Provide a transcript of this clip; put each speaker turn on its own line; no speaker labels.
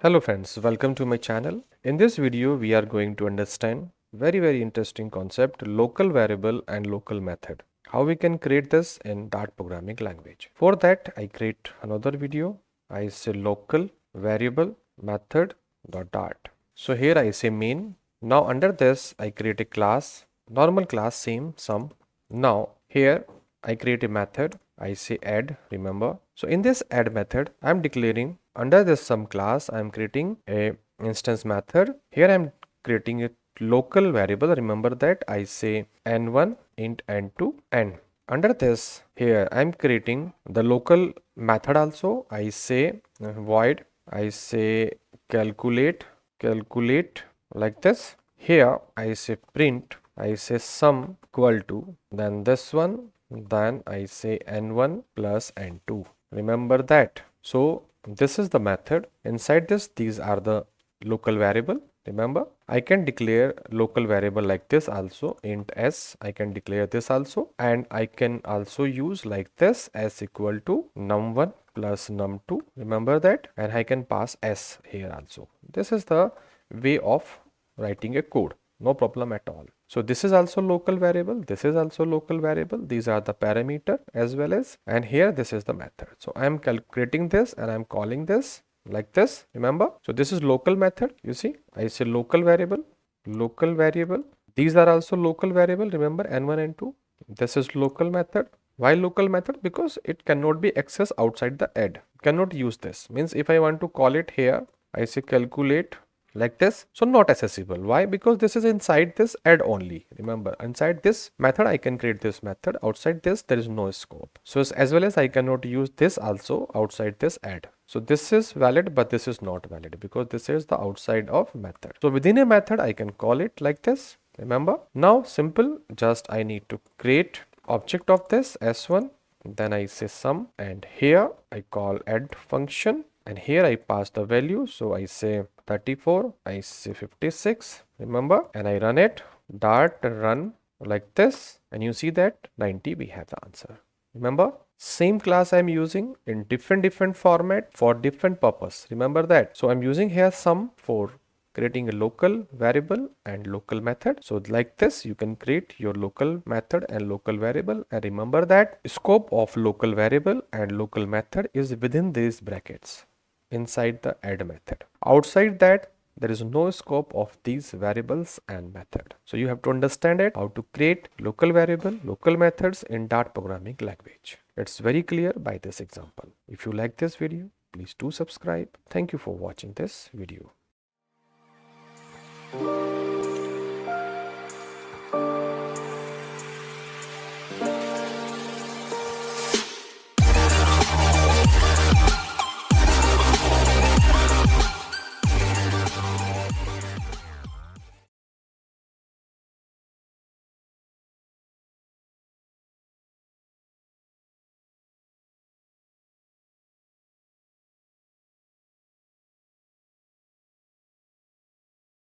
Hello friends, welcome to my channel. In this video, we are going to understand very interesting concept local variable and local method. How we can create this in Dart programming language. For that, I create another video. I say local variable method dot Dart. So here I say main. Now under this, I create a class, normal class same sum. Now here I create a method. I say add, remember. So in this add method, I am declaring under this sum class, I am creating a instance method. Here I am creating a local variable. Remember that I say n1 int n2 n. Under this, here I am creating the local method also. I say void. I say calculate like this. Here I say print. I say sum equal to then this one. Then I say n1 plus n2. Remember that. So this is the method. Inside this, these are the local variable. Remember, I can declare local variable like this also, int s. I can declare this also, and I can also use like this s equal to num1 plus num2. Remember that, and I can pass s here also. This is the way of writing a code. No problem at all. So this is also local variable. This is also local variable. These are the parameter as well as, and here this is the method. So I am calculating this and I am calling this like this. Remember, so this is local method. You see, I say local variable. These are also local variable. Remember n1 n2. This is local method. Why local method? Because it cannot be accessed outside the add. Cannot use this. Means if I want to call it here, I say calculate like this, so not accessible. Why? Because this is inside this add only. Remember, inside this method I can create this method. Outside this there is no scope. So as well as I cannot use this also outside this add. So this is valid, but this is not valid because this is the outside of method. So within a method I can call it like this. Remember, now simple, just I need to create object of this s1, then I say sum, and here I call add function, and here I pass the value. So I say 34, I say 56, remember, and I run it, dart run like this, and you see that 90 we have the answer. Remember, same class I'm using in different format for different purpose. Remember that. So I'm using here sum for creating a local variable and local method. So like this, you can create your local method and local variable. And remember that scope of local variable and local method is within these brackets inside the add method. Outside that, there is no scope of these variables and method. So you have to understand it, how to create local variable, local methods in Dart programming language. It's very clear by this example. If you like this video, please do subscribe. Thank you for watching this video.